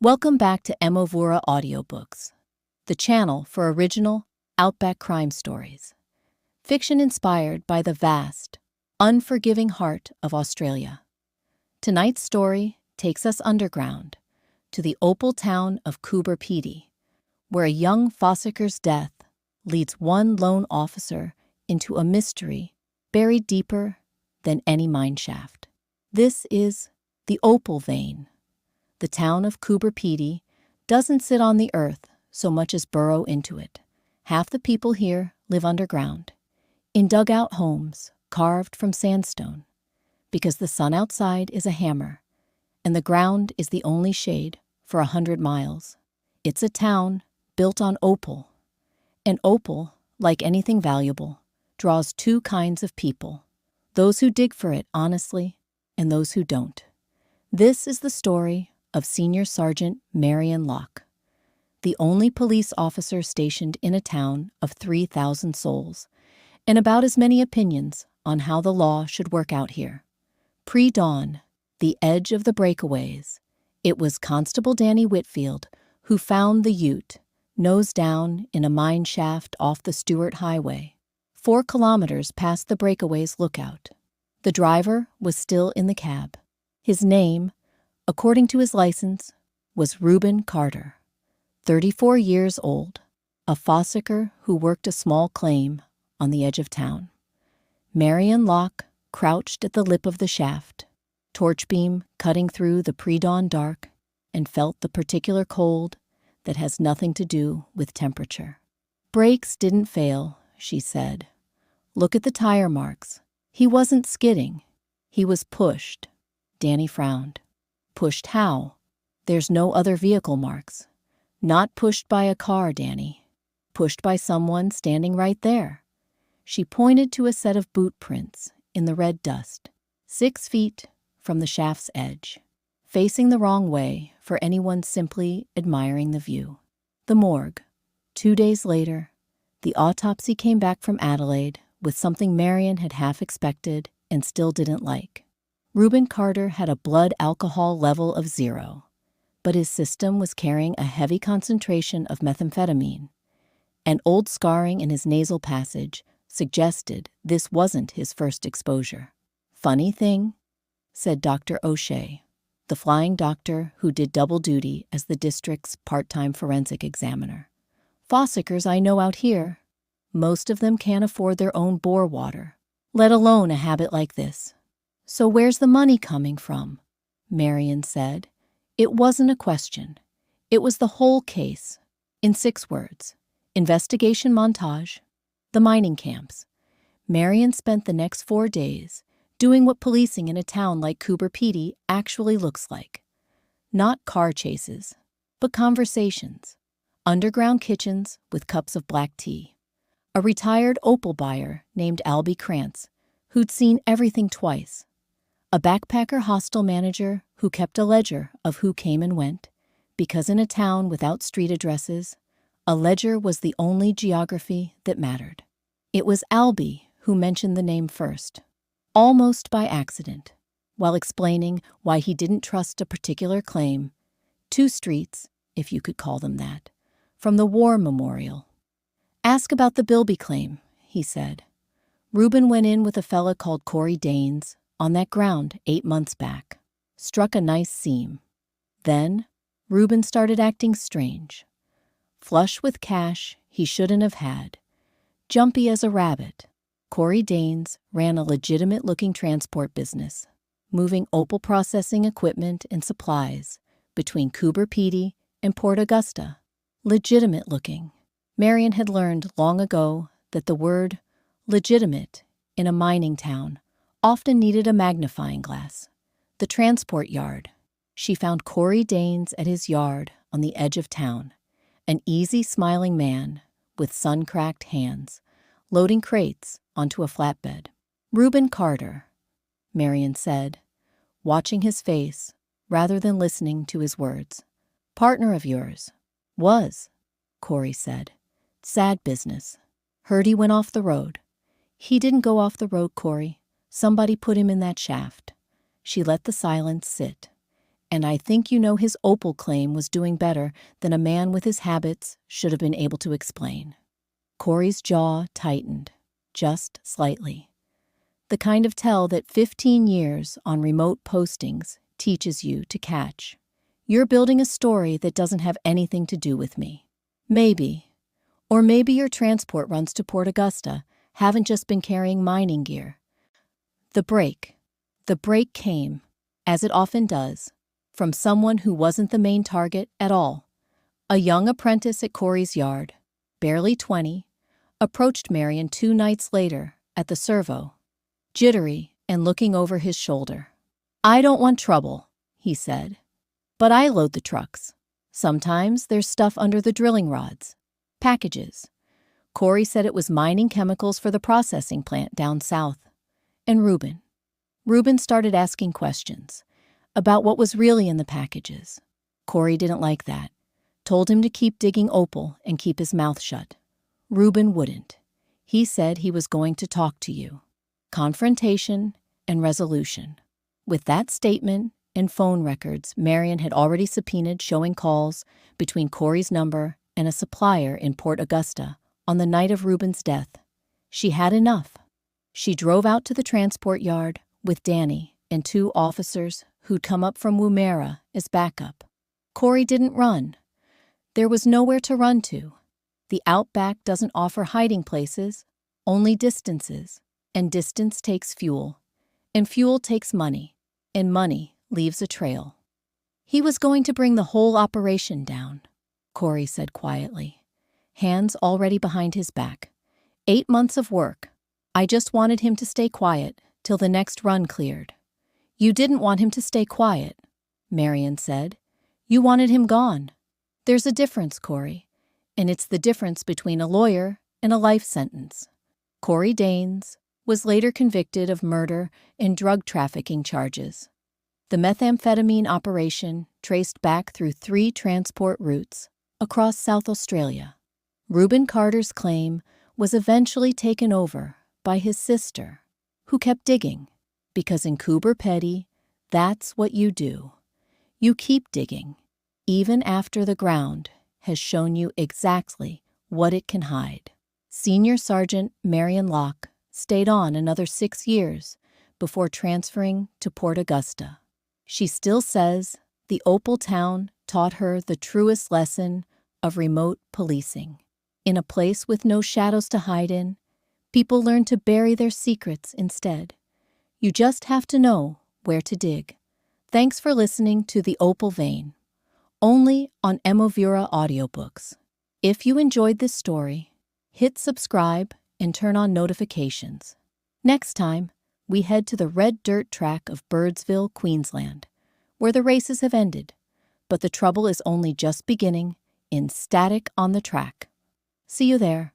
Welcome back to Emovura Audiobooks, the channel for original Outback crime stories. Fiction inspired by the vast, unforgiving heart of Australia. Tonight's story takes us underground to the Opal town of Coober Pedy, where a young fossiker's death leads one lone officer into a mystery buried deeper than any mine shaft. This is the Opal vein. The town of Coober Pedy doesn't sit on the earth so much as burrow into it. Half the people here live underground, in dugout homes carved from sandstone, because the sun outside is a hammer, and the ground is the only shade for 100 miles. It's a town built on opal, and opal, like anything valuable, draws two kinds of people: those who dig for it honestly and those who don't. This is the story of Senior Sergeant Marion Locke, the only police officer stationed in a town of 3,000 souls, and about as many opinions on how the law should work out here. Pre-dawn, the edge of the breakaways, it was Constable Danny Whitfield who found the Ute, nose down in a mine shaft off the Stewart Highway, 4 kilometers past the breakaways lookout. The driver was still in the cab. His name, according to his license, was Reuben Carter, 34 years old, a fossicker who worked a small claim on the edge of town. Marion Locke crouched at the lip of the shaft, torch beam cutting through the pre-dawn dark, and felt the particular cold that has nothing to do with temperature. Brakes didn't fail, she said. Look at the tire marks. He wasn't skidding. He was pushed. Danny frowned. Pushed how? There's no other vehicle marks. Not pushed by a car, Danny. Pushed by someone standing right there. She pointed to a set of boot prints in the red dust, 6 feet from the shaft's edge, facing the wrong way for anyone simply admiring the view. The morgue. 2 days later, the autopsy came back from Adelaide with something Marion had half expected and still didn't like. Reuben Carter had a blood alcohol level of 0, but his system was carrying a heavy concentration of methamphetamine, and old scarring in his nasal passage suggested this wasn't his first exposure. Funny thing, said Dr. O'Shea, the flying doctor who did double duty as the district's part-time forensic examiner. Fossickers I know out here, most of them can't afford their own bore water, let alone a habit like this. So where's the money coming from? Marion said. It wasn't a question. It was the whole case. In 6 words. Investigation montage. The mining camps. Marion spent the next 4 days doing what policing in a town like Coober Pedy actually looks like. Not car chases, but conversations. Underground kitchens with cups of black tea. A retired opal buyer named Albie Krantz, who'd seen everything twice. A backpacker hostel manager who kept a ledger of who came and went, because in a town without street addresses, a ledger was the only geography that mattered. It was Albie who mentioned the name first, almost by accident, while explaining why he didn't trust a particular claim, 2 streets, if you could call them that, from the war memorial. Ask about the Bilby claim, he said. Reuben went in with a fella called Corey Danes on that ground 8 months back. Struck a nice seam. Then, Reuben started acting strange. Flush with cash he shouldn't have had. Jumpy as a rabbit. Corey Danes ran a legitimate-looking transport business, moving opal processing equipment and supplies between Coober Pedy and Port Augusta. Legitimate-looking. Marion had learned long ago that the word legitimate in a mining town often needed a magnifying glass. The transport yard. She found Corey Danes at his yard on the edge of town, an easy smiling man with sun-cracked hands, loading crates onto a flatbed. Reuben Carter, Marion said, watching his face rather than listening to his words. Partner of yours. Was, Corey said. Sad business. Heard he went off the road. He didn't go off the road, Corey. Somebody put him in that shaft. She let the silence sit. And I think you know his Opal claim was doing better than a man with his habits should have been able to explain. Corey's jaw tightened, just slightly. The kind of tell that 15 years on remote postings teaches you to catch. You're building a story that doesn't have anything to do with me. Maybe. Or maybe your transport runs to Port Augusta haven't just been carrying mining gear. The break came, as it often does, from someone who wasn't the main target at all. A young apprentice at Corey's yard, barely 20, approached Marion 2 nights later at the servo, jittery and looking over his shoulder. "I don't want trouble," he said, "but I load the trucks. Sometimes there's stuff under the drilling rods. Packages." Corey said it was mining chemicals for the processing plant down south. And Reuben started asking questions about what was really in the packages. Corey didn't like that, told him to keep digging Opal and keep his mouth shut. Reuben wouldn't. He said he was going to talk to you. Confrontation and resolution. With that statement and phone records Marion had already subpoenaed showing calls between Corey's number and a supplier in Port Augusta on the night of Reuben's death, she had enough. She drove out to the transport yard with Danny and 2 officers who'd come up from Woomera as backup. Corey didn't run. There was nowhere to run to. The Outback doesn't offer hiding places, only distances, and distance takes fuel, and fuel takes money, and money leaves a trail. He was going to bring the whole operation down, Corey said quietly, hands already behind his back. 8 months of work. I just wanted him to stay quiet till the next run cleared. You didn't want him to stay quiet, Marion said. You wanted him gone. There's a difference, Corey, and it's the difference between a lawyer and a life sentence. Corey Danes was later convicted of murder and drug trafficking charges. The methamphetamine operation traced back through 3 transport routes across South Australia. Reuben Carter's claim was eventually taken over by his sister, who kept digging, because in Coober Pedy, that's what you do. You keep digging, even after the ground has shown you exactly what it can hide. Senior Sergeant Marion Locke stayed on another 6 years before transferring to Port Augusta. She still says the Opal town taught her the truest lesson of remote policing. In a place with no shadows to hide in, people learn to bury their secrets instead. You just have to know where to dig. Thanks for listening to The Opal Vein, only on Emovura audiobooks. If you enjoyed this story, hit subscribe and turn on notifications. Next time, we head to the red dirt track of Birdsville, Queensland, where the races have ended, but the trouble is only just beginning in Static on the Track. See you there.